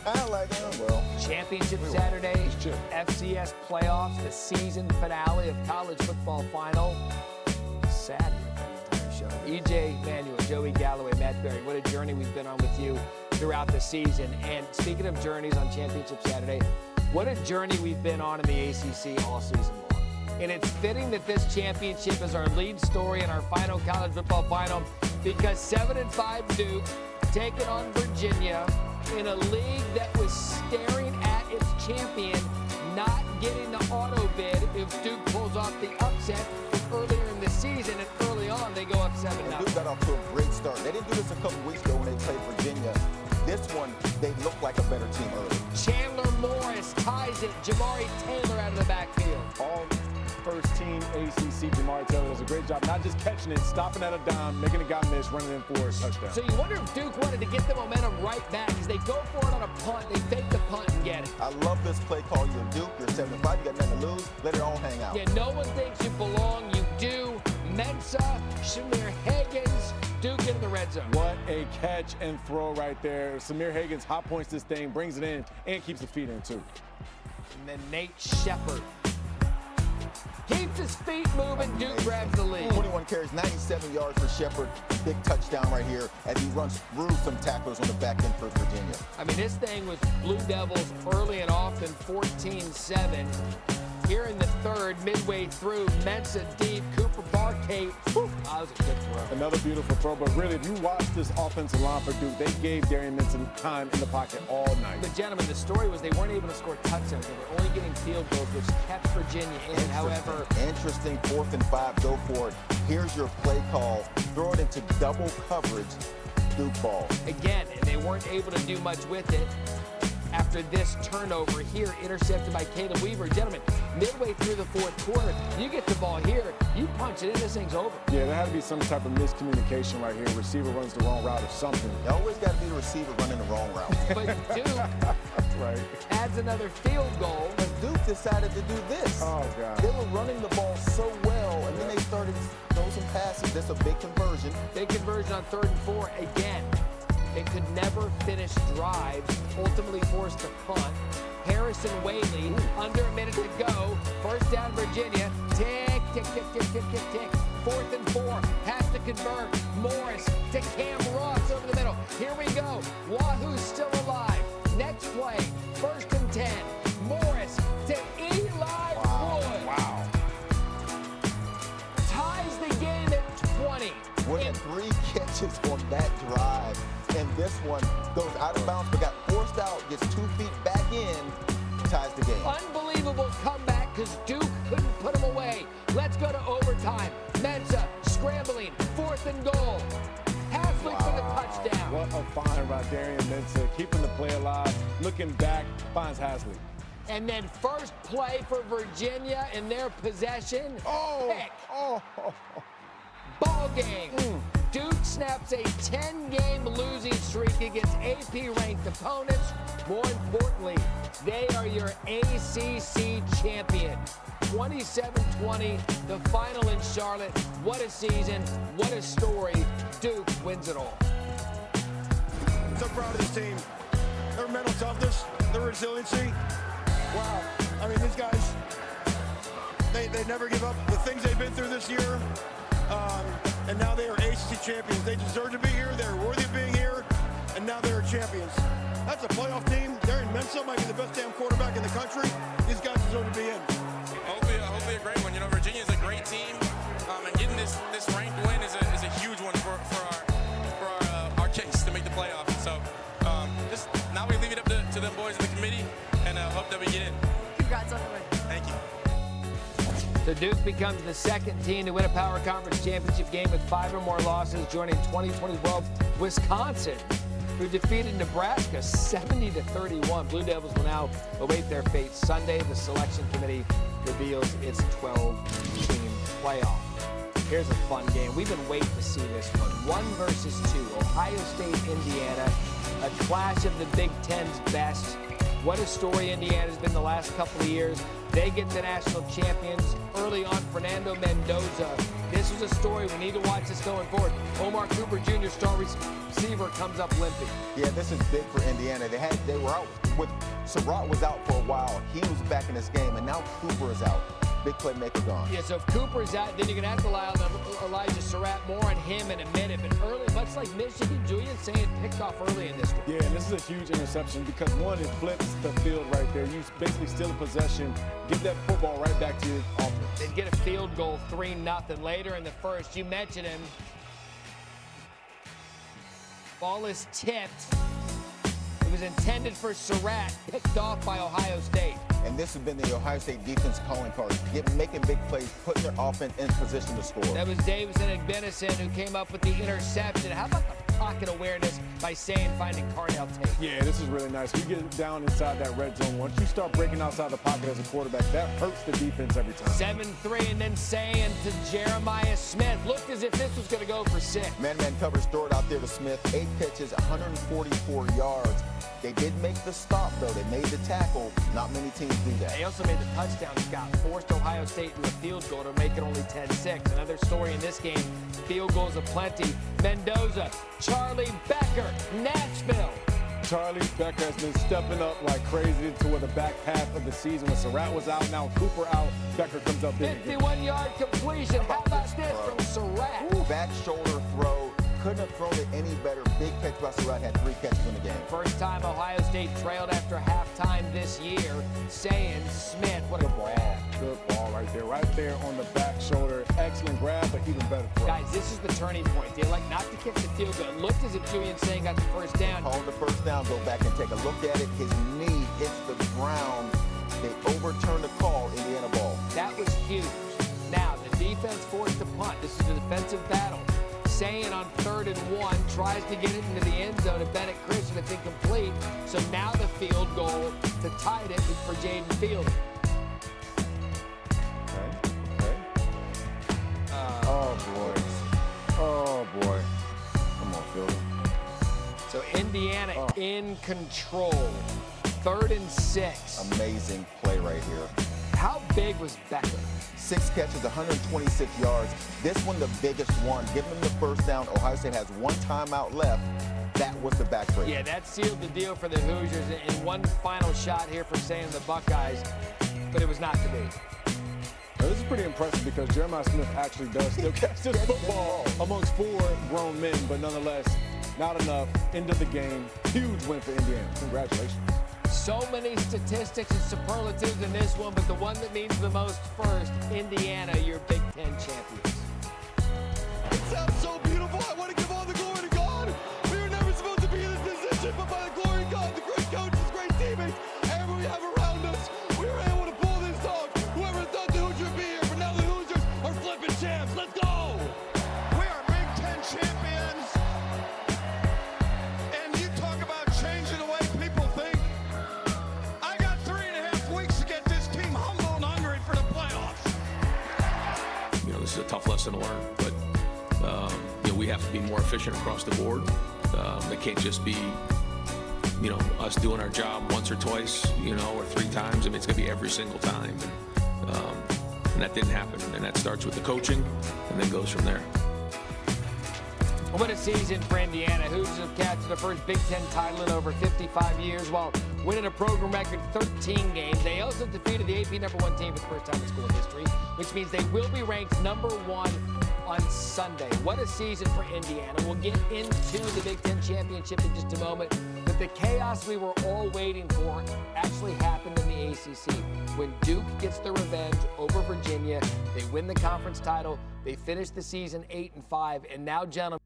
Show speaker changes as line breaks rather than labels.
Like, well.
Championship Saturday, FCS playoffs, the season finale of college football final. Sad the entire show. EJ Manuel, Joey Galloway, Matt Berry, what a journey we've been on with you throughout the season. And speaking of journeys on Championship Saturday, what a journey we've been on in the ACC all season long. And it's fitting that this championship is our lead story in our final college football final, because 7-5 Duke taking on Virginia in a league that was staring at its champion not getting the auto bid if Duke pulls off the upset earlier in the season, and early on they go up 7-0.
Duke got off to a great start. They didn't do this a couple weeks ago when they played Virginia. This one, they look like a better team early. Chandler
Morris ties it. Jamari Taylor out of the backfield.
All first team ACC. Jamari Taylor does a great job, not just catching it, stopping at a dime, making a guy miss, running in for a touchdown.
So you wonder if Duke wanted to get the momentum right back, because they go for it on a punt, they fake the punt and get it.
I love this play call. You're Duke, you're 7-5, you got nothing to lose, let it all hang out.
Yeah, no one thinks you belong, you do. Mensa, Samir Higgins, Duke into the red zone.
What a catch and throw right there. Samir Higgins hot points this thing, brings it in, and keeps the feet in too.
And then Nate Shepard keeps his feet moving. Duke grabs the lead.
21 carries, 97 yards for Shepard. Big touchdown right here as he runs through some tacklers on the back end for Virginia.
I mean, this thing was Blue Devils early and often 14-7. Here in the third, midway through, Mensa deep, Cooper Barcade. That was a good throw.
Another beautiful throw, but really, if you watch this offensive line for Duke, they gave Darian Minson time in the pocket all night.
But gentlemen, the story was they weren't able to score touchdowns. They were only getting field goals, which kept Virginia in. However,
interesting 4th and 5, go for it. Here's your play call. Throw it into double coverage, Duke ball.
Again, and they weren't able to do much with it. After this turnover here, intercepted by Caleb Weaver. Gentlemen, midway through the fourth quarter, you get the ball here, you punch it in, this thing's over.
Yeah, there had to be some type of miscommunication right here. Receiver runs the wrong route or something.
You always got to be the receiver running the wrong route.
But Duke
That's right.
adds another field goal.
But Duke decided to do this.
Oh, God.
They were running the ball so well, and then they started to throw some passes. That's a big conversion.
Big conversion on 3rd and 4 again. They could never finish drives, ultimately forced to punt. Harrison Whaley, under a minute to go. First down, Virginia. Tick, tick, tick, tick, tick, tick, tick. 4th and 4, has to convert. Morris to Cam Ross over the middle. Here we go. Wahoo's still alive. Next play, 1st and 10. Morris to Eli Wood.
Wow.
Ties the game at 20.
With 3 catches on that drive. And this one goes out of bounds, but got forced out, gets 2 feet back in, ties the game.
Unbelievable comeback, because Duke couldn't put him away. Let's go to overtime. Mensa scrambling, 4th and goal. Hasley for the touchdown.
What a find by Darian Mensa, keeping the play alive, looking back, finds Hasley.
And then first play for Virginia in their possession. Pick. Ball game. Duke snaps a 10-game losing streak against AP-ranked opponents. More importantly, they are your ACC champion. 27-20, the final in Charlotte. What a season, what a story. Duke wins it all.
So proud of this team. Their mental toughness, their resiliency. Wow. I mean, these guys, they never give up. The things they've been through this year, and now they are ACC champions. They deserve to be here. They're worthy of being here, and now they're champions. That's a playoff team. Darian Mensa might be the best damn quarterback in the country. These guys deserve to be in.
Hopefully a great one. You know, Virginia's a great team, and getting this ranked win is a huge one for our case to make the playoffs. So just now we leave it up to them boys in the committee, and hope that we get in.
Congrats on the win.
Thank you.
So Duke becomes the second team to win a Power Conference championship game with 5 or more losses, joining 2012 Wisconsin, who defeated Nebraska 70-31. Blue Devils will now await their fate Sunday. The selection committee reveals its 12-team playoff. Here's a fun game. We've been waiting to see this one. 1 versus 2. Ohio State, Indiana. A clash of the Big Ten's best. What a story Indiana's been the last couple of years. They get the national champions early on. Fernando Mendoza. This was a story. We need to watch this going forward. Omar Cooper Jr., star receiver, comes up limping.
Yeah, this is big for Indiana. They were out with Sharpe was out for a while. He was back in this game, and now Cooper is out. Big playmaker gone.
Yeah, so if Cooper's out, then you're going to have to rely on Elijah Surratt. More on him in a minute. But early, much like Michigan, Julian saying picked off early in this one.
Yeah, and this is a huge interception because, one, it flips the field right there. You basically steal a possession, give that football right back to your offense.
They'd get a field goal, 3-0 later in the first. You mentioned him. Ball is tipped. It was intended for Surratt, picked off by Ohio State.
And this has been the Ohio State defense calling card, making big plays, putting their offense in position to score.
That was Davison and Benison who came up with the interception. How about the pocket awareness by finding Cardell Tate?
Yeah, this is really nice. We get down inside that red zone. Once you start breaking outside the pocket as a quarterback, that hurts the defense every time.
7-3, and then saying to Jeremiah Smith, looked as if this was going to go for 6.
Man-to-man coverage, throw it out there to Smith. 8 catches, 144 yards. They did make the stop, though. They made the tackle. Not many teams do that.
They also made the touchdown, Scott. Forced Ohio State into a field goal to make it only 10-6. Another story in this game, field goals aplenty. Mendoza, Charlie Becker, Nashville.
Charlie Becker has been stepping up like crazy toward the back half of the season. When Surratt was out, now Cooper out, Becker comes up big.
51-yard completion. How about this from Surratt?
Ooh, back shoulder throw. Couldn't have thrown it any better. Big catch by Surratt. Had 3 catches in the game.
First time Ohio State trailed after halftime this year. Saying Smith, what a grab.
Good ball right there on the back shoulder. Excellent grab, but even better throw.
Guys, this is the turning point. They like not to kick the field goal. It looked as if Julian Saying got the first down.
Called the first down. Go back and take a look at it. His knee hits the ground. They overturned the call. Indiana ball.
That was huge. Now, the defense forced a punt. This is a defensive battle. Saying on 3rd and 1 tries to get it into the end zone to Bennett Christian. It's incomplete. So now the field goal to tie it is for Jayden Fielding.
Okay. Oh, boy. Come on, Fielding.
So Indiana in control. 3rd and 6.
Amazing play right here.
How big was Becker?
6 catches, 126 yards. This one, the biggest one. Give them the first down. Ohio State has 1 timeout left. That was the back break.
Yeah, that sealed the deal for the Hoosiers. And one final shot here for Saying the Buckeyes, but it was not to be.
Now, this is pretty impressive because Jeremiah Smith actually does still catch this football amongst 4 grown men, but nonetheless, not enough. End of the game. Huge win for Indiana. Congratulations.
So many statistics and superlatives in this one, but the one that means the most first, Indiana, your Big Ten champions.
It sounds so beautiful. I want to give all the glory to God. We were never supposed to be in this position, but by the glory of God, the great coaches, great teammates, everyone we have around us, we were able to pull this off. Whoever thought the Hoosiers would be here, but now the Hoosiers are flipping champs. Let's go. We are Big Ten champions. And you talk about changing the way people think. I got 3.5 weeks to get this team humble and hungry for the playoffs.
You know, this is a tough lesson to learn, but you know, we have to be more efficient across the board. It can't just be, you know, us doing our job once or twice, you know, or 3 times. I mean, it's going to be every single time, and that didn't happen. And that starts with the coaching, and then goes from there.
What a season for Indiana. Hoosiers have captured the first Big Ten title in over 55 years while winning a program record 13 games. They also defeated the AP #1 team for the first time in school history, which means they will be ranked #1 on Sunday. What a season for Indiana. We'll get into the Big Ten championship in just a moment, but the chaos we were all waiting for actually happened in the ACC. When Duke gets their revenge over Virginia, they win the conference title, they finish the season 8-5, and now, gentlemen,